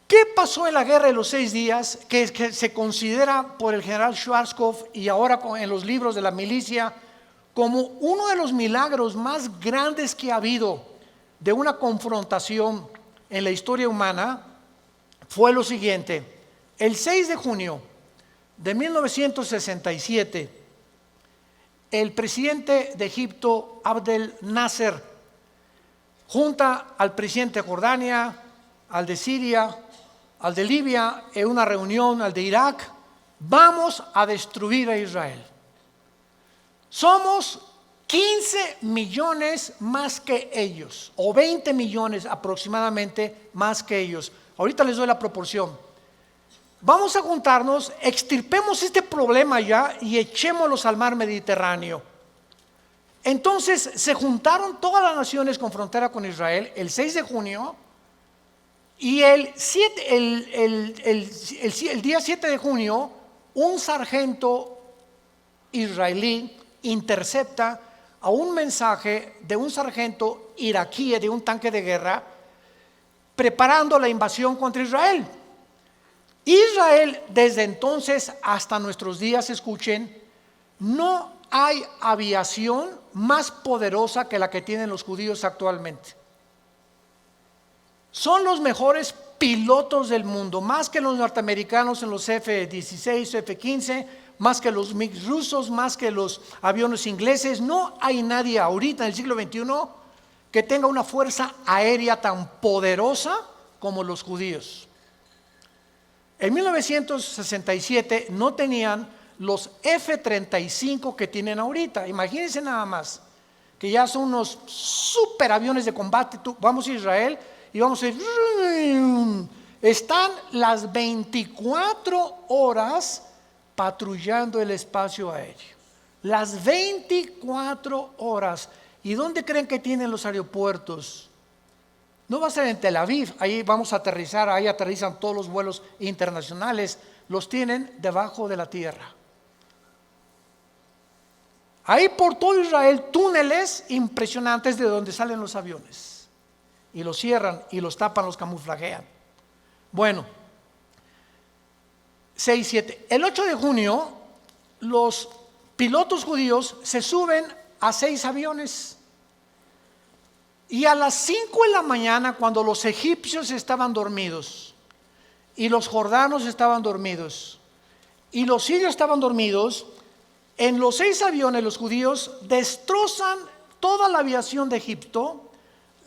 ¿Qué pasó en la guerra de los 6 días que se considera por el general Schwarzkopf y ahora en los libros de la milicia como uno de los milagros más grandes que ha habido de una confrontación en la historia humana? Fue lo siguiente: el 6 de junio de 1967, el presidente de Egipto, Abdel Nasser, junta al presidente de Jordania, al de Siria, al de Libia, en una reunión, al de Irak. Vamos a destruir a Israel. Somos 15 millones más que ellos, o 20 millones aproximadamente más que ellos. Ahorita les doy la proporción. Vamos a juntarnos, extirpemos este problema ya y echémoslos al mar Mediterráneo. Entonces se juntaron todas las naciones con frontera con Israel el 6 de junio y el día 7 de junio un sargento israelí intercepta a un mensaje de un sargento iraquí de un tanque de guerra preparando la invasión contra Israel. Israel desde entonces hasta nuestros días, escuchen, no hay aviación más poderosa que la que tienen los judíos actualmente. Son los mejores pilotos del mundo, más que los norteamericanos en los F-16, F-15, más que los MiG rusos, más que los aviones ingleses. No hay nadie ahorita en el siglo XXI que tenga una fuerza aérea tan poderosa como los judíos. En 1967 no tenían los F-35 que tienen ahorita. Imagínense nada más, que ya son unos superaviones de combate. Vamos a Israel y vamos a ir, están las 24 horas patrullando el espacio aéreo. Las 24 horas. ¿Y dónde creen que tienen los aeropuertos? No va a ser en Tel Aviv, ahí vamos a aterrizar, ahí aterrizan todos los vuelos internacionales, los tienen debajo de la tierra. Hay por todo Israel túneles impresionantes de donde salen los aviones. Y los cierran y los tapan, los camuflajean. Bueno, 6, 7. El 8 de junio, los pilotos judíos se suben a 6 aviones. Y a las 5 de la mañana, cuando los egipcios estaban dormidos, y los jordanos estaban dormidos, y los sirios estaban dormidos, en los 6 aviones los judíos destrozan toda la aviación de Egipto,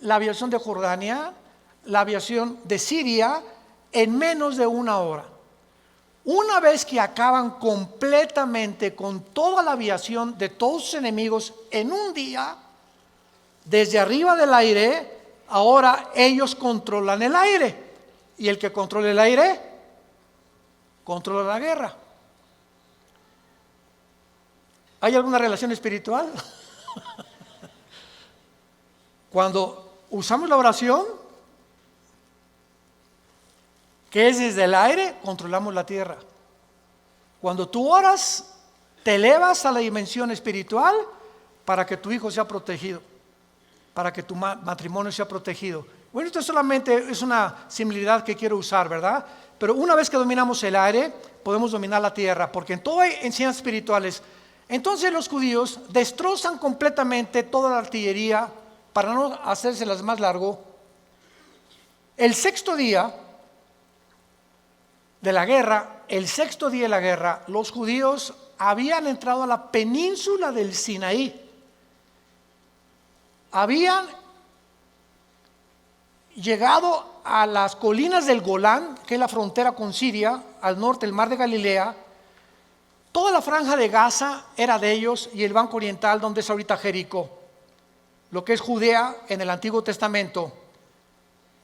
la aviación de Jordania, la aviación de Siria, en menos de 1 hora. Una vez que acaban completamente con toda la aviación de todos sus enemigos en un día, desde arriba del aire, ahora ellos controlan el aire. Y el que controla el aire, controla la guerra. ¿Hay alguna relación espiritual? Cuando usamos la oración, que es desde el aire, controlamos la tierra. Cuando tú oras, te elevas a la dimensión espiritual para que tu hijo sea protegido. para que tu matrimonio sea protegido. Bueno, esto solamente es una similaridad que quiero usar, ¿verdad? Pero una vez que dominamos el aire, podemos dominar la tierra, porque en todo hay enseñanzas espirituales. Entonces los judíos destrozan completamente toda la artillería, para no hacérselas más largo. El sexto día de la guerra, los judíos habían entrado a la península del Sinaí. Habían llegado a las colinas del Golán, que es la frontera con Siria, al norte del mar de Galilea. Toda la franja de Gaza era de ellos, y el banco oriental, donde es ahorita Jericó, lo que es Judea en el Antiguo Testamento.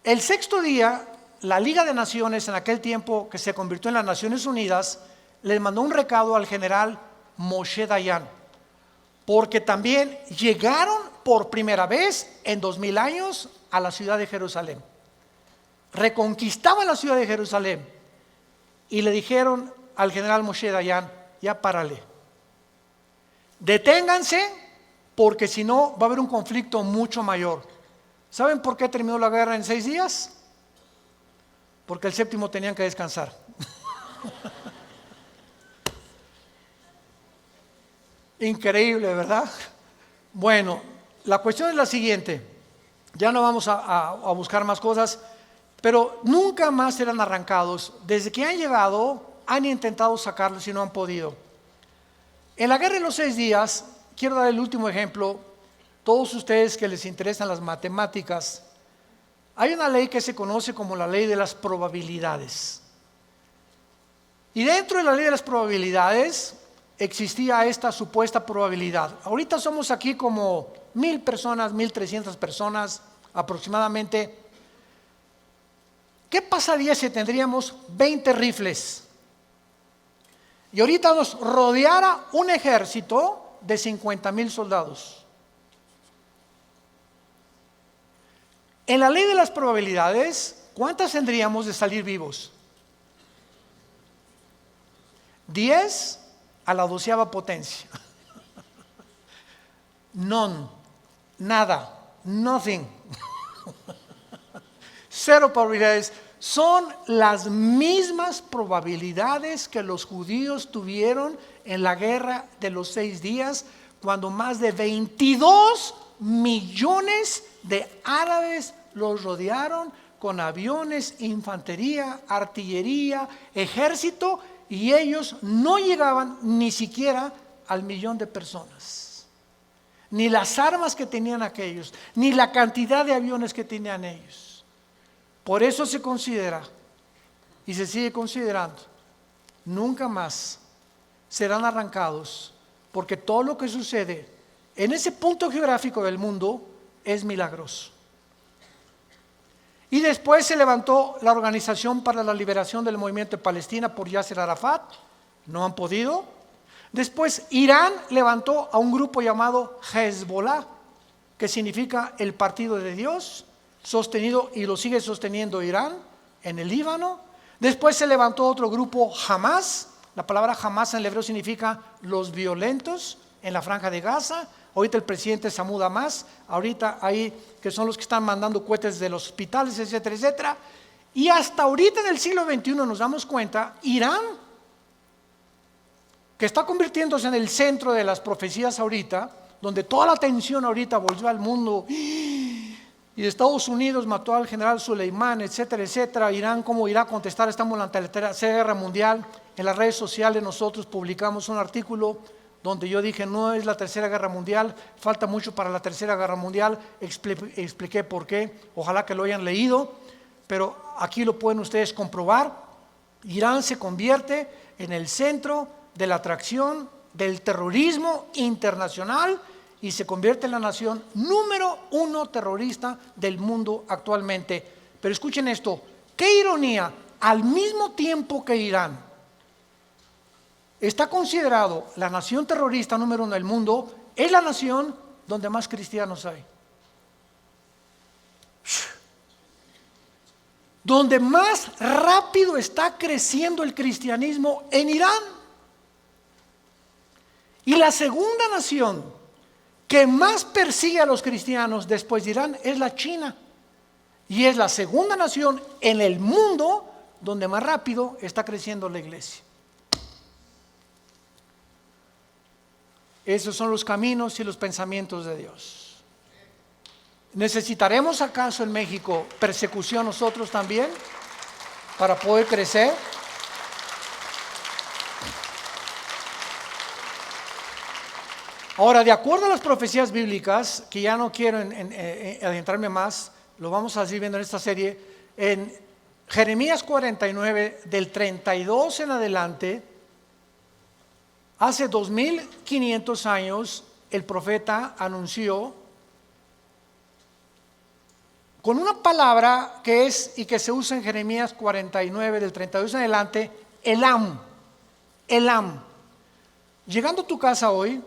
El sexto día, la Liga de Naciones, en aquel tiempo que se convirtió en las Naciones Unidas, les mandó un recado al general Moshe Dayan, porque también llegaron por primera vez en 2000 años a la ciudad de Jerusalén. Reconquistaban la ciudad de Jerusalén y le dijeron al general Moshe Dayan: ya párale, deténganse, porque si no va a haber un conflicto mucho mayor. ¿Saben por qué terminó la guerra en 6 días? Porque el séptimo tenían que descansar. Increíble, ¿verdad? Bueno, la cuestión es la siguiente. Ya no vamos a buscar más cosas, pero nunca más serán arrancados. Desde que han llegado, han intentado sacarlos y no han podido. En la guerra de los 6 días, quiero dar el último ejemplo. Todos ustedes que les interesan las matemáticas, hay una ley que se conoce como la ley de las probabilidades. Y dentro de la ley de las probabilidades existía esta supuesta probabilidad. Ahorita somos aquí como 1000 personas, 1300 personas aproximadamente. ¿Qué pasaría si tendríamos 20 rifles? Y ahorita nos rodeara un ejército de 50,000 soldados. En la ley de las probabilidades, ¿cuántas tendríamos de salir vivos? 10 a la 12ª potencia. None, nada, nothing. 0 probabilidades. Son las mismas probabilidades que los judíos tuvieron en la guerra de los 6 días, cuando más de 22 millones de árabes los rodearon con aviones, infantería, artillería, ejército, y ellos no llegaban ni siquiera al 1,000,000 de personas. Ni las armas que tenían aquellos, ni la cantidad de aviones que tenían ellos. Por eso se considera, y se sigue considerando, nunca más serán arrancados, porque todo lo que sucede en ese punto geográfico del mundo es milagroso. Y después se levantó la Organización para la Liberación del Movimiento de Palestina por Yasser Arafat. No han podido. Después Irán levantó a un grupo llamado Hezbollah, que significa el partido de Dios, sostenido, y lo sigue sosteniendo Irán en el Líbano. Después se levantó otro grupo, Hamas. La palabra Hamas en el hebreo significa los violentos, en la franja de Gaza. Ahorita el presidente Mahmoud Abbas, ahorita ahí, que son los que están mandando cohetes de los hospitales, etcétera, etcétera. Y hasta ahorita en el siglo XXI nos damos cuenta, Irán, que está convirtiéndose en el centro de las profecías ahorita, donde toda la atención ahorita volvió al mundo, y Estados Unidos mató al general Soleimán, etcétera, etcétera. Irán, ¿cómo irá a contestar? Estamos ante la Tercera Guerra Mundial. En las redes sociales nosotros publicamos un artículo donde yo dije: no es la Tercera Guerra Mundial, falta mucho para la Tercera Guerra Mundial. Expliqué por qué, ojalá que lo hayan leído, pero aquí lo pueden ustedes comprobar. Irán se convierte en el centro de la atracción del terrorismo internacional y se convierte en la nación número 1 terrorista del mundo actualmente. Pero escuchen esto, qué ironía, al mismo tiempo que Irán está considerado la nación terrorista número 1 del mundo, es la nación donde más cristianos hay. Donde más rápido está creciendo el cristianismo, en Irán. Y la segunda nación que más persigue a los cristianos después de Irán es la China. Y es la segunda nación en el mundo donde más rápido está creciendo la iglesia. Esos son los caminos y los pensamientos de Dios. ¿Necesitaremos acaso en México persecución nosotros también para poder crecer? Ahora, de acuerdo a las profecías bíblicas, que ya no quiero adentrarme más, lo vamos a seguir viendo en esta serie, en Jeremías 49, del 32 en adelante, hace 2500 años, el profeta anunció con una palabra que es y que se usa en Jeremías 49, del 32 en adelante, Elam. Elam. Llegando a tu casa hoy,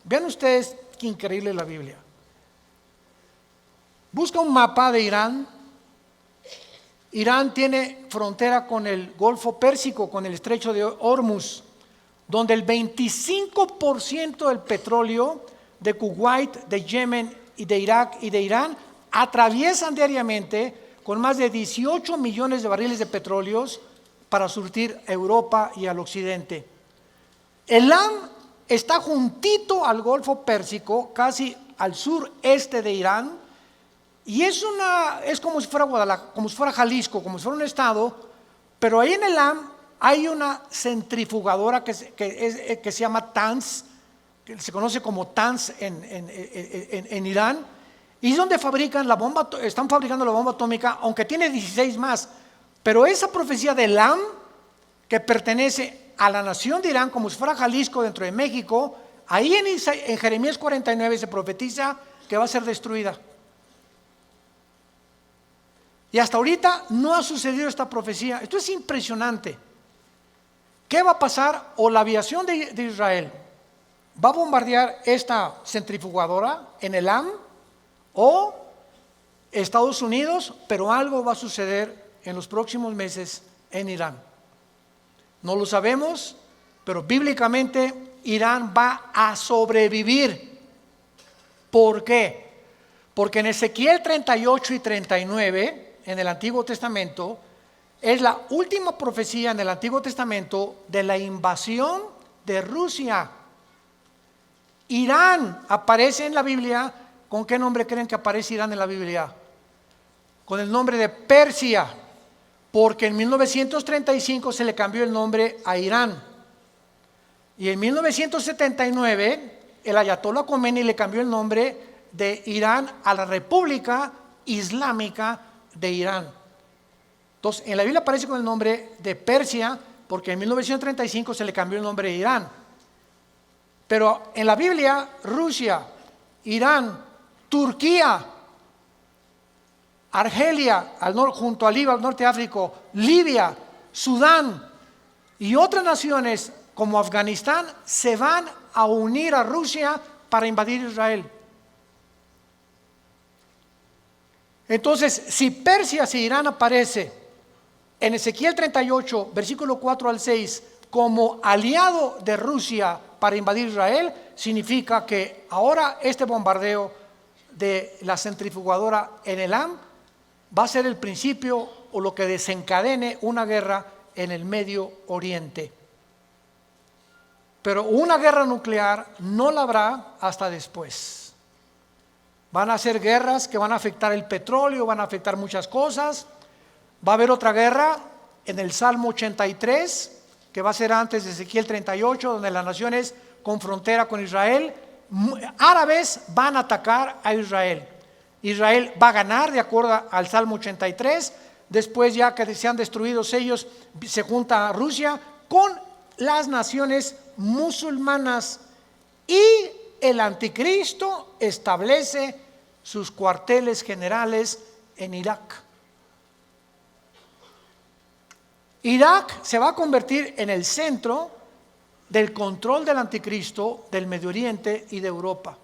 vean ustedes qué increíble la Biblia. Busca un mapa de Irán. Irán tiene frontera con el Golfo Pérsico, con el estrecho de Hormuz, donde el 25% del petróleo de Kuwait, de Yemen y de Irak y de Irán atraviesan diariamente con más de 18 millones de barriles de petróleos para surtir a Europa y al occidente. Elam está juntito al Golfo Pérsico, casi al sureste de Irán, y es como si fuera Guadalajara, como si fuera Jalisco, como si fuera un estado, pero ahí en Elam hay una centrifugadora que se llama Tanz, que se conoce como Tanz en Irán, y es donde están fabricando la bomba atómica, aunque tiene 16 más, pero esa profecía de Elam, que pertenece a la nación de Irán, como si fuera Jalisco dentro de México, ahí en Jeremías 49 se profetiza que va a ser destruida. Y hasta ahorita no ha sucedido esta profecía. Esto es impresionante. ¿Qué va a pasar? O la aviación de Israel va a bombardear esta centrifugadora en Elam, o Estados Unidos, pero algo va a suceder en los próximos meses en Irán. No lo sabemos, pero bíblicamente Irán va a sobrevivir. ¿Por qué? Porque en Ezequiel 38 y 39, en el Antiguo Testamento, es la última profecía en el Antiguo Testamento de la invasión de Rusia. Irán aparece en la Biblia. ¿Con qué nombre creen que aparece Irán en la Biblia? Con el nombre de Persia, porque en 1935 se le cambió el nombre a Irán. Y en 1979 el Ayatollah Khomeini le cambió el nombre de Irán a la República Islámica de Irán. Entonces, en la Biblia aparece con el nombre de Persia, porque en 1935 se le cambió el nombre de Irán. Pero en la Biblia, Rusia, Irán, Turquía, Argelia, junto a Libia, al norte de África, Libia, Sudán y otras naciones como Afganistán se van a unir a Rusia para invadir Israel. Entonces, si Persia, si Irán aparece en Ezequiel 38, versículo 4 al 6, como aliado de Rusia para invadir Israel, significa que ahora este bombardeo de la centrifugadora en Elam va a ser el principio o lo que desencadene una guerra en el Medio Oriente. Pero una guerra nuclear no la habrá hasta después. Van a ser guerras que van a afectar el petróleo, van a afectar muchas cosas. Va a haber otra guerra en el Salmo 83, que va a ser antes de Ezequiel 38, donde las naciones con frontera con Israel, árabes, van a atacar a Israel. Israel va a ganar de acuerdo al Salmo 83. Después, ya que se han destruido ellos, se junta a Rusia con las naciones musulmanas y el anticristo establece sus cuarteles generales en Irak. Irak se va a convertir en el centro del control del anticristo del Medio Oriente y de Europa.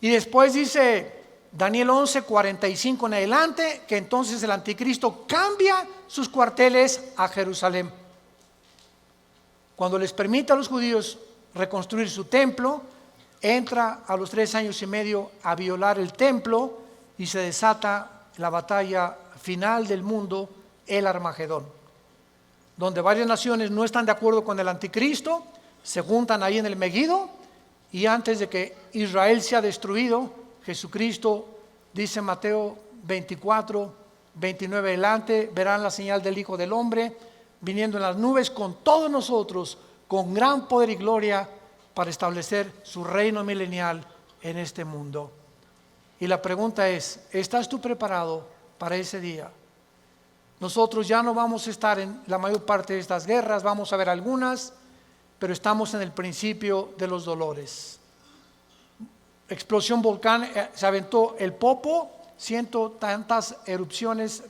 Y después dice Daniel 11, 45 en adelante, que entonces el anticristo cambia sus cuarteles a Jerusalén. Cuando les permite a los judíos reconstruir su templo, entra a los 3 años y medio a violar el templo y se desata la batalla final del mundo, el Armagedón, donde varias naciones no están de acuerdo con el anticristo, se juntan ahí en el Megido, y antes de que Israel sea destruido, Jesucristo dice en Mateo 24, 29 adelante, verán la señal del Hijo del Hombre viniendo en las nubes con todos nosotros, con gran poder y gloria, para establecer su reino milenial en este mundo. Y la pregunta es, ¿estás tú preparado para ese día? Nosotros ya no vamos a estar en la mayor parte de estas guerras, vamos a ver algunas, pero estamos en el principio de los dolores. Explosión volcán, se aventó el Popo, 100 tantas erupciones,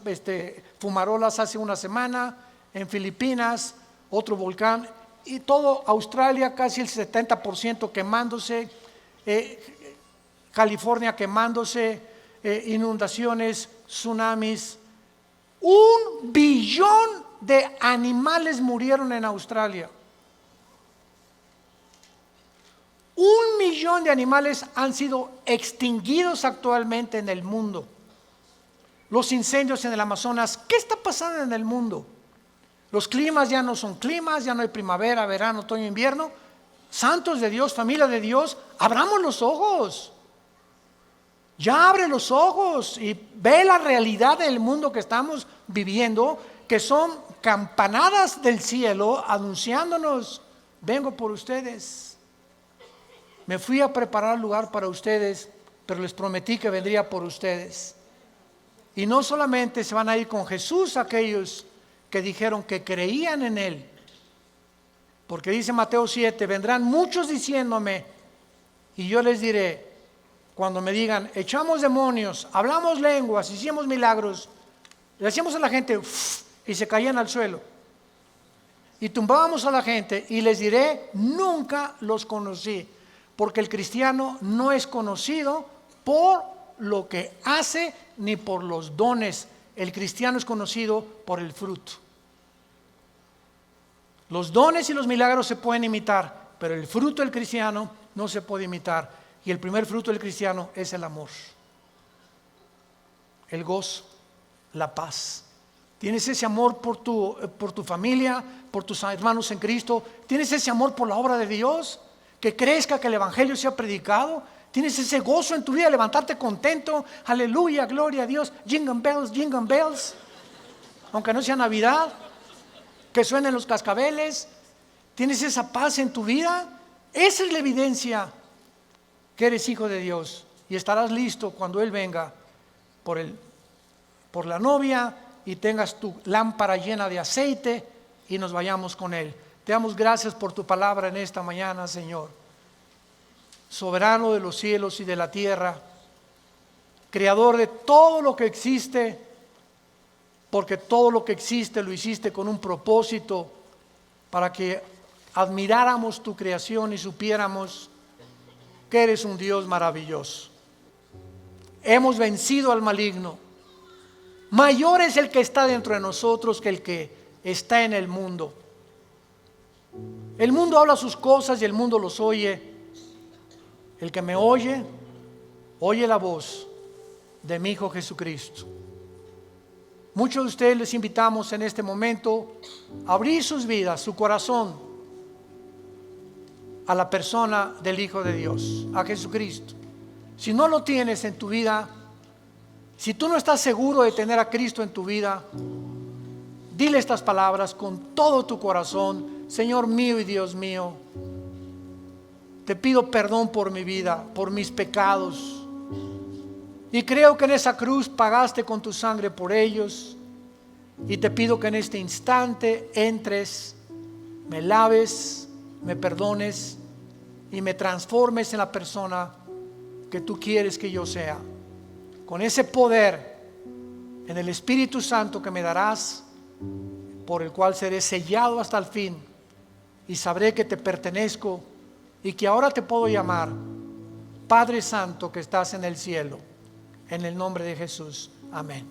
fumarolas hace una semana, en Filipinas, otro volcán, y todo Australia, casi el 70% quemándose, California quemándose, inundaciones, tsunamis. 1 billón de animales murieron en Australia. 1 millón de animales han sido extinguidos actualmente en el mundo. Los incendios en el Amazonas, ¿qué está pasando en el mundo? Los climas ya no son climas, ya no hay primavera, verano, otoño, invierno. Santos de Dios, familia de Dios, abramos los ojos. Ya abre los ojos y ve la realidad del mundo que estamos viviendo, que son campanadas del cielo anunciándonos, vengo por ustedes. Me fui a preparar lugar para ustedes, pero les prometí que vendría por ustedes. Y no solamente se van a ir con Jesús aquellos que dijeron que creían en Él, porque dice Mateo 7, vendrán muchos diciéndome, y yo les diré, cuando me digan, echamos demonios, hablamos lenguas, hicimos milagros, le hacíamos a la gente, y se caían al suelo, y tumbábamos a la gente, y les diré, nunca los conocí, porque el cristiano no es conocido por lo que hace, ni por los dones. El cristiano es conocido por el fruto. Los dones y los milagros se pueden imitar, pero el fruto del cristiano no se puede imitar. Y el primer fruto del cristiano es el amor, el gozo, la paz. ¿Tienes ese amor por tu familia, por tus hermanos en Cristo? ¿Tienes ese amor por la obra de Dios? Que crezca, que el evangelio sea predicado. ¿Tienes ese gozo en tu vida, levantarte contento? Aleluya, gloria a Dios. Jingle bells. Aunque no sea Navidad, que suenen los cascabeles. ¿Tienes esa paz en tu vida? Esa es la evidencia que eres hijo de Dios, y estarás listo cuando Él venga por la novia, y tengas tu lámpara llena de aceite y nos vayamos con Él. Te damos gracias por tu palabra en esta mañana, Señor. Soberano de los cielos y de la tierra, creador de todo lo que existe, porque todo lo que existe lo hiciste con un propósito, para que admiráramos tu creación y supiéramos que eres un Dios maravilloso. Hemos vencido al maligno. Mayor es el que está dentro de nosotros que el que está en el mundo. El mundo habla sus cosas y el mundo los oye. El que me oye, oye la voz de mi Hijo Jesucristo. Muchos de ustedes les invitamos en este momento a abrir sus vidas, su corazón, a la persona del Hijo de Dios, a Jesucristo. Si no lo tienes en tu vida, si tú no estás seguro de tener a Cristo en tu vida, dile estas palabras con todo tu corazón: Señor mío y Dios mío, te pido perdón por mi vida, por mis pecados, y creo que en esa cruz pagaste con tu sangre por ellos, y te pido que en este instante entres, me laves, me perdones y me transformes en la persona que tú quieres que yo sea. Con ese poder en el Espíritu Santo que me darás, por el cual seré sellado hasta el fin, y sabré que te pertenezco y que ahora te puedo llamar Padre Santo que estás en el cielo. En el nombre de Jesús. Amén.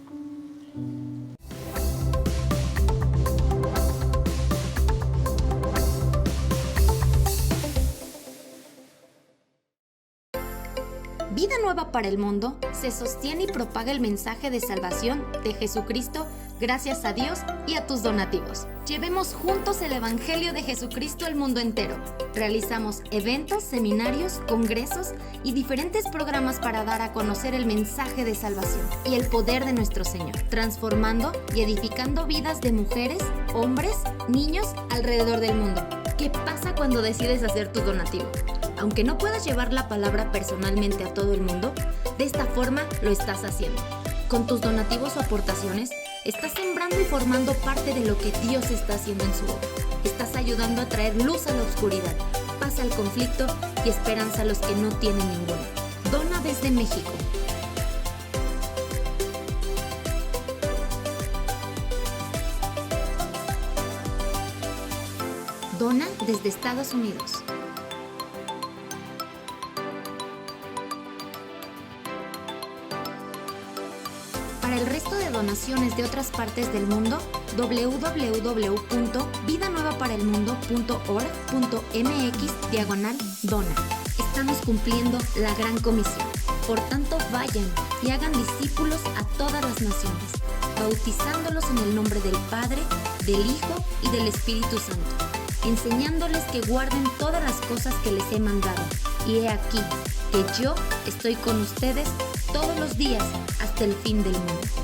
Vida Nueva para el Mundo se sostiene y propaga el mensaje de salvación de Jesucristo gracias a Dios y a tus donativos. Llevemos juntos el Evangelio de Jesucristo al mundo entero. Realizamos eventos, seminarios, congresos y diferentes programas para dar a conocer el mensaje de salvación y el poder de nuestro Señor, transformando y edificando vidas de mujeres, hombres, niños alrededor del mundo. ¿Qué pasa cuando decides hacer tu donativo? Aunque no puedas llevar la palabra personalmente a todo el mundo, de esta forma lo estás haciendo. Con tus donativos o aportaciones, estás sembrando y formando parte de lo que Dios está haciendo en su obra. Estás ayudando a traer luz a la oscuridad, paz al conflicto y esperanza a los que no tienen ninguna. Dona desde México. Dona desde Estados Unidos. Para el resto de donaciones de otras partes del mundo, www.vidanuevaparelmundo.org.mx/dona. Estamos cumpliendo la gran comisión. Por tanto, vayan y hagan discípulos a todas las naciones, bautizándolos en el nombre del Padre, del Hijo y del Espíritu Santo, enseñándoles que guarden todas las cosas que les he mandado. Y he aquí que yo estoy con ustedes todos los días hasta el fin del mundo.